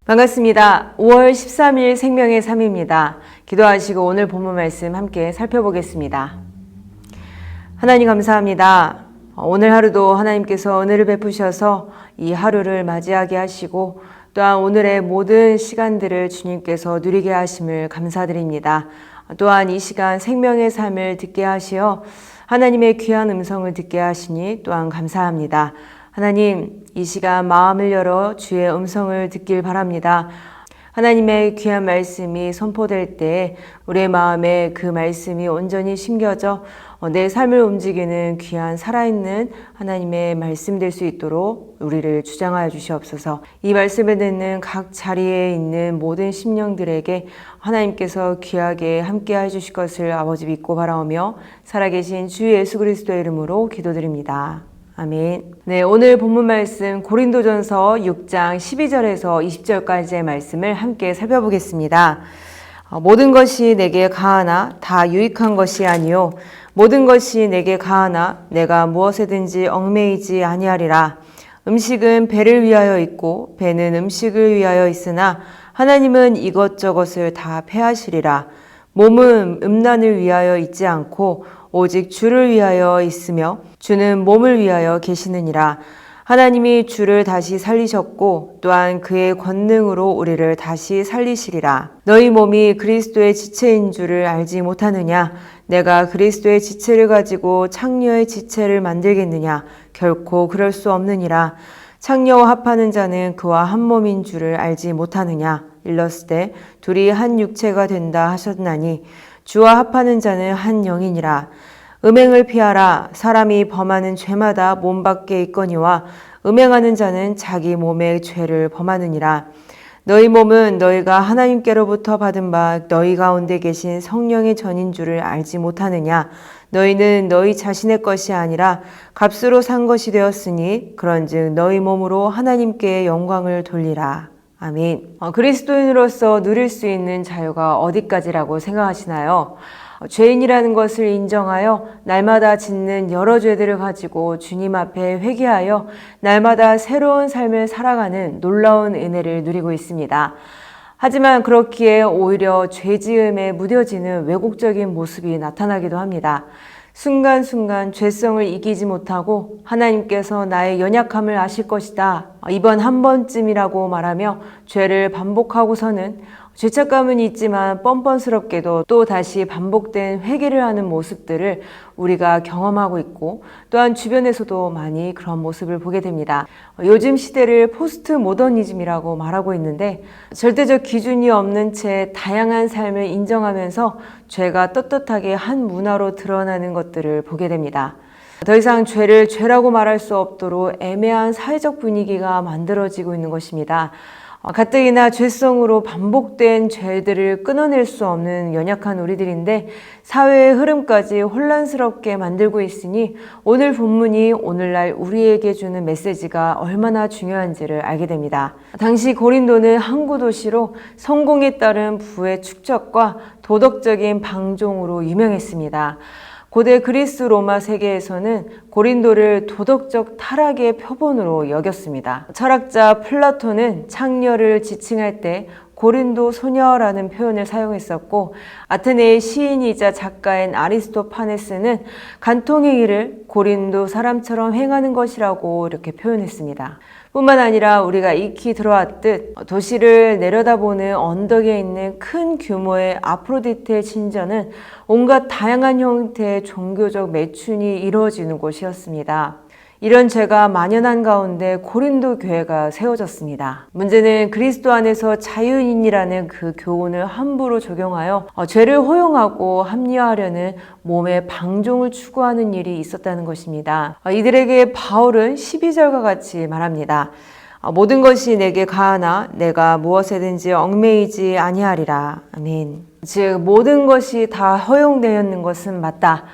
반갑습니다. 5월 13일 생명의 삶입니다. 기도하시고 오늘 본문 말씀 함께 살펴보겠습니다. 하나님 감사합니다. 오늘 하루도 하나님께서 은혜를 베푸셔서 이 하루를 맞이하게 하시고 또한 오늘의 모든 시간들을 주님께서 누리게 하심을 감사드립니다. 또한 이 시간 생명의 삶을 듣게 하시어 하나님의 귀한 음성을 듣게 하시니 또한 감사합니다. 하나님, 이 시간 마음을 열어 주의 음성을 듣길 바랍니다. 하나님의 귀한 말씀이 선포될 때 우리의 마음에 그 말씀이 온전히 심겨져 내 삶을 움직이는 귀한 살아있는 하나님의 말씀 될 수 있도록 우리를 주장하여 주시옵소서. 이 말씀을 듣는 각 자리에 있는 모든 심령들에게 하나님께서 귀하게 함께 해주실 것을 아버지 믿고 바라오며 살아계신 주 예수 그리스도의 이름으로 기도드립니다. 아멘. 네, 오늘 본문 말씀 고린도전서 6장 12절에서 20절까지의 말씀을 함께 살펴보겠습니다. 모든 것이 내게 가하나 다 유익한 것이 아니요 모든 것이 내게 가하나 내가 무엇에든지 얽매이지 아니하리라. 음식은 배를 위하여 있고 배는 음식을 위하여 있으나 하나님은 이것저것을 다 패하시리라. 몸은 음란을 위하여 있지 않고 오직 주를 위하여 있으며 주는 몸을 위하여 계시느니라. 하나님이 주를 다시 살리셨고 또한 그의 권능으로 우리를 다시 살리시리라. 너희 몸이 그리스도의 지체인 줄을 알지 못하느냐? 내가 그리스도의 지체를 가지고 창녀의 지체를 만들겠느냐? 결코 그럴 수 없느니라. 창녀와 합하는 자는 그와 한 몸인 줄을 알지 못하느냐? 일렀을 둘이 한 육체가 된다 하셨나니 주와 합하는 자는 한 영이니라. 음행을 피하라. 사람이 범하는 죄마다 몸 밖에 있거니와 음행하는 자는 자기 몸의 죄를 범하느니라. 너희 몸은 너희가 하나님께로부터 받은 바 너희 가운데 계신 성령의 전인 줄을 알지 못하느냐. 너희는 너희 자신의 것이 아니라 값으로 산 것이 되었으니 그런즉 너희 몸으로 하나님께 영광을 돌리라. 아멘. 그리스도인으로서 누릴 수 있는 자유가 어디까지라고 생각하시나요? 죄인이라는 것을 인정하여 날마다 짓는 여러 죄들을 가지고 주님 앞에 회개하여 날마다 새로운 삶을 살아가는 놀라운 은혜를 누리고 있습니다. 하지만 그렇기에 오히려 죄지음에 무뎌지는 왜곡적인 모습이 나타나기도 합니다. 순간순간 죄성을 이기지 못하고 하나님께서 나의 연약함을 아실 것이다. 이번 한 번쯤이라고 말하며 죄를 반복하고서는 죄책감은 있지만 뻔뻔스럽게도 또 다시 반복된 회개를 하는 모습들을 우리가 경험하고 있고 또한 주변에서도 많이 그런 모습을 보게 됩니다. 요즘 시대를 포스트 모더니즘이라고 말하고 있는데 절대적 기준이 없는 채 다양한 삶을 인정하면서 죄가 떳떳하게 한 문화로 드러나는 것들을 보게 됩니다. 더 이상 죄를 죄라고 말할 수 없도록 애매한 사회적 분위기가 만들어지고 있는 것입니다. 가뜩이나 죄성으로 반복된 죄들을 끊어낼 수 없는 연약한 우리들인데 사회의 흐름까지 혼란스럽게 만들고 있으니 오늘 본문이 오늘날 우리에게 주는 메시지가 얼마나 중요한지를 알게 됩니다. 당시 고린도는 항구 도시로 성공에 따른 부의 축적과 도덕적인 방종으로 유명했습니다. 고대 그리스 로마 세계에서는 고린도를 도덕적 타락의 표본으로 여겼습니다. 철학자 플라톤은 창녀를 지칭할 때 고린도 소녀라는 표현을 사용했었고 아테네의 시인이자 작가인 아리스토파네스는 간통의 일을 고린도 사람처럼 행하는 것이라고 이렇게 표현했습니다. 뿐만 아니라 우리가 익히 들어왔듯 도시를 내려다보는 언덕에 있는 큰 규모의 아프로디테의 신전은 온갖 다양한 형태의 종교적 매춘이 이루어지는 곳이었습니다. 이런 죄가 만연한 가운데 고린도 교회가 세워졌습니다. 문제는 그리스도 안에서 자유인이라는 그 교훈을 함부로 적용하여 죄를 허용하고 합리화하려는 몸의 방종을 추구하는 일이 있었다는 것입니다. 이들에게 바울은 12절과 같이 말합니다. 모든 것이 내게 가하나 내가 무엇에든지 얽매이지 아니하리라. 아멘. 즉 모든 것이 다 허용되었는 것은 맞다.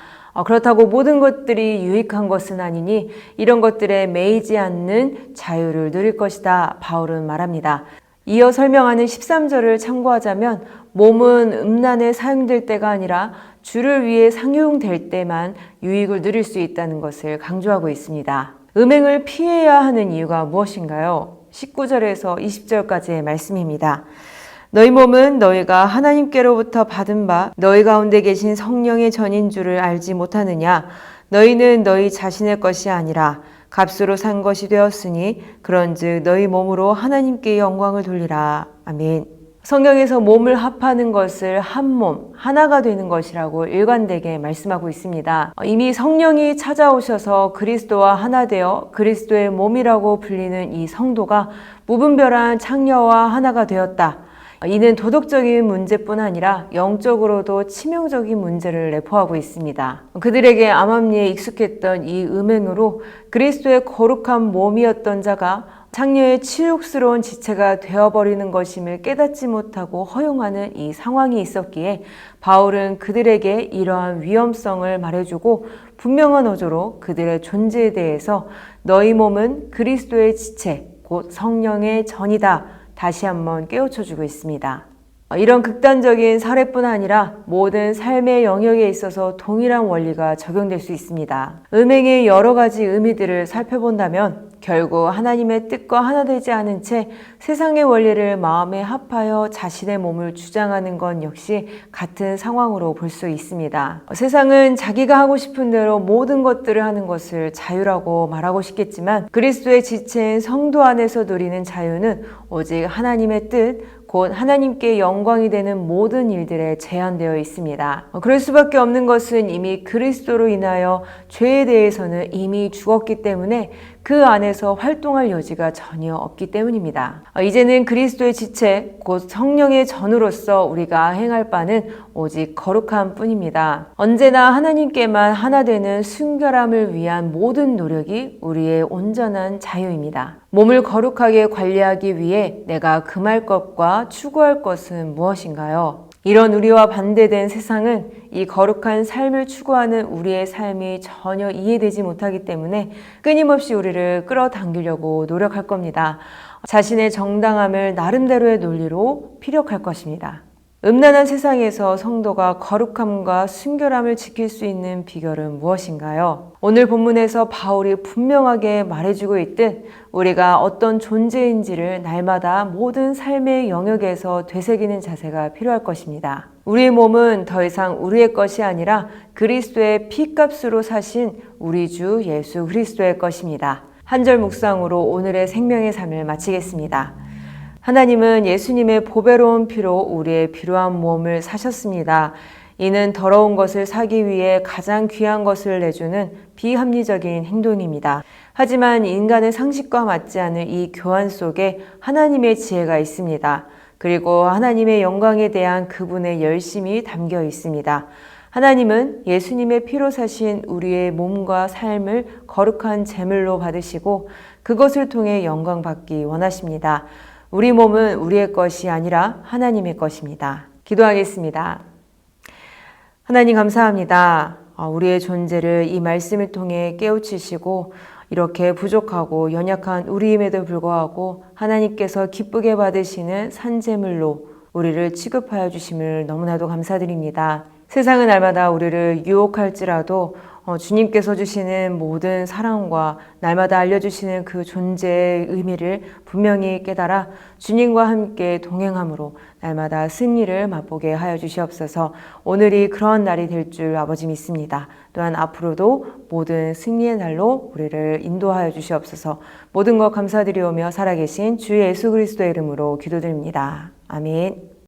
그렇다고 모든 것들이 유익한 것은 아니니 이런 것들에 매이지 않는 자유를 누릴 것이다. 바울은 말합니다. 이어 설명하는 13절을 참고하자면 몸은 음란에 사용될 때가 아니라 주를 위해 상용될 때만 유익을 누릴 수 있다는 것을 강조하고 있습니다. 음행을 피해야 하는 이유가 무엇인가요? 19절에서 20절까지의 말씀입니다. 너희 몸은 너희가 하나님께로부터 받은 바 너희 가운데 계신 성령의 전인 줄을 알지 못하느냐? 너희는 너희 자신의 것이 아니라 값으로 산 것이 되었으니 그런즉 너희 몸으로 하나님께 영광을 돌리라. 아멘. 성경에서 몸을 합하는 것을 한 몸, 하나가 되는 것이라고 일관되게 말씀하고 있습니다. 이미 성령이 찾아오셔서 그리스도와 하나 되어 그리스도의 몸이라고 불리는 이 성도가 무분별한 창녀와 하나가 되었다. 이는 도덕적인 문제뿐 아니라 영적으로도 치명적인 문제를 내포하고 있습니다. 그들에게 암암리에 익숙했던 이 음행으로 그리스도의 거룩한 몸이었던 자가 창녀의 치욕스러운 지체가 되어버리는 것임을 깨닫지 못하고 허용하는 이 상황이 있었기에 바울은 그들에게 이러한 위험성을 말해주고 분명한 어조로 그들의 존재에 대해서 너희 몸은 그리스도의 지체, 곧 성령의 전이다. 다시 한번 깨우쳐주고 있습니다. 이런 극단적인 사례뿐 아니라 모든 삶의 영역에 있어서 동일한 원리가 적용될 수 있습니다. 음행의 여러 가지 의미들을 살펴본다면 결국 하나님의 뜻과 하나 되지 않은 채 세상의 원리를 마음에 합하여 자신의 몸을 주장하는 건 역시 같은 상황으로 볼 수 있습니다. 세상은 자기가 하고 싶은 대로 모든 것들을 하는 것을 자유라고 말하고 싶겠지만 그리스도의 지체인 성도 안에서 누리는 자유는 오직 하나님의 뜻, 곧 하나님께 영광이 되는 모든 일들에 제한되어 있습니다. 그럴 수밖에 없는 것은 이미 그리스도로 인하여 죄에 대해서는 이미 죽었기 때문에 그 안에서 활동할 여지가 전혀 없기 때문입니다. 이제는 그리스도의 지체, 곧 성령의 전으로서 우리가 행할 바는 오직 거룩함 뿐입니다. 언제나 하나님께만 하나 되는 순결함을 위한 모든 노력이 우리의 온전한 자유입니다. 몸을 거룩하게 관리하기 위해 내가 금할 것과 추구할 것은 무엇인가요? 이런 우리와 반대된 세상은 이 거룩한 삶을 추구하는 우리의 삶이 전혀 이해되지 못하기 때문에 끊임없이 우리를 끌어당기려고 노력할 겁니다. 자신의 정당함을 나름대로의 논리로 피력할 것입니다. 음란한 세상에서 성도가 거룩함과 순결함을 지킬 수 있는 비결은 무엇인가요? 오늘 본문에서 바울이 분명하게 말해주고 있듯 우리가 어떤 존재인지를 날마다 모든 삶의 영역에서 되새기는 자세가 필요할 것입니다. 우리의 몸은 더 이상 우리의 것이 아니라 그리스도의 피값으로 사신 우리 주 예수 그리스도의 것입니다. 한 절 묵상으로 오늘의 생명의 삶을 마치겠습니다. 하나님은 예수님의 보배로운 피로 우리의 필요한 몸을 사셨습니다. 이는 더러운 것을 사기 위해 가장 귀한 것을 내주는 비합리적인 행동입니다. 하지만 인간의 상식과 맞지 않은 이 교환 속에 하나님의 지혜가 있습니다. 그리고 하나님의 영광에 대한 그분의 열심이 담겨 있습니다. 하나님은 예수님의 피로 사신 우리의 몸과 삶을 거룩한 제물로 받으시고 그것을 통해 영광 받기 원하십니다. 우리 몸은 우리의 것이 아니라 하나님의 것입니다. 기도하겠습니다. 하나님 감사합니다. 우리의 존재를 이 말씀을 통해 깨우치시고 이렇게 부족하고 연약한 우리임에도 불구하고 하나님께서 기쁘게 받으시는 산제물로 우리를 취급하여 주심을 너무나도 감사드립니다. 세상은 날마다 우리를 유혹할지라도 주님께서 주시는 모든 사랑과 날마다 알려주시는 그 존재의 의미를 분명히 깨달아 주님과 함께 동행함으로 날마다 승리를 맛보게 하여 주시옵소서. 오늘이 그런 날이 될 줄 아버지 믿습니다. 또한 앞으로도 모든 승리의 날로 우리를 인도하여 주시옵소서. 모든 것 감사드리오며 살아계신 주 예수 그리스도의 이름으로 기도드립니다. 아멘.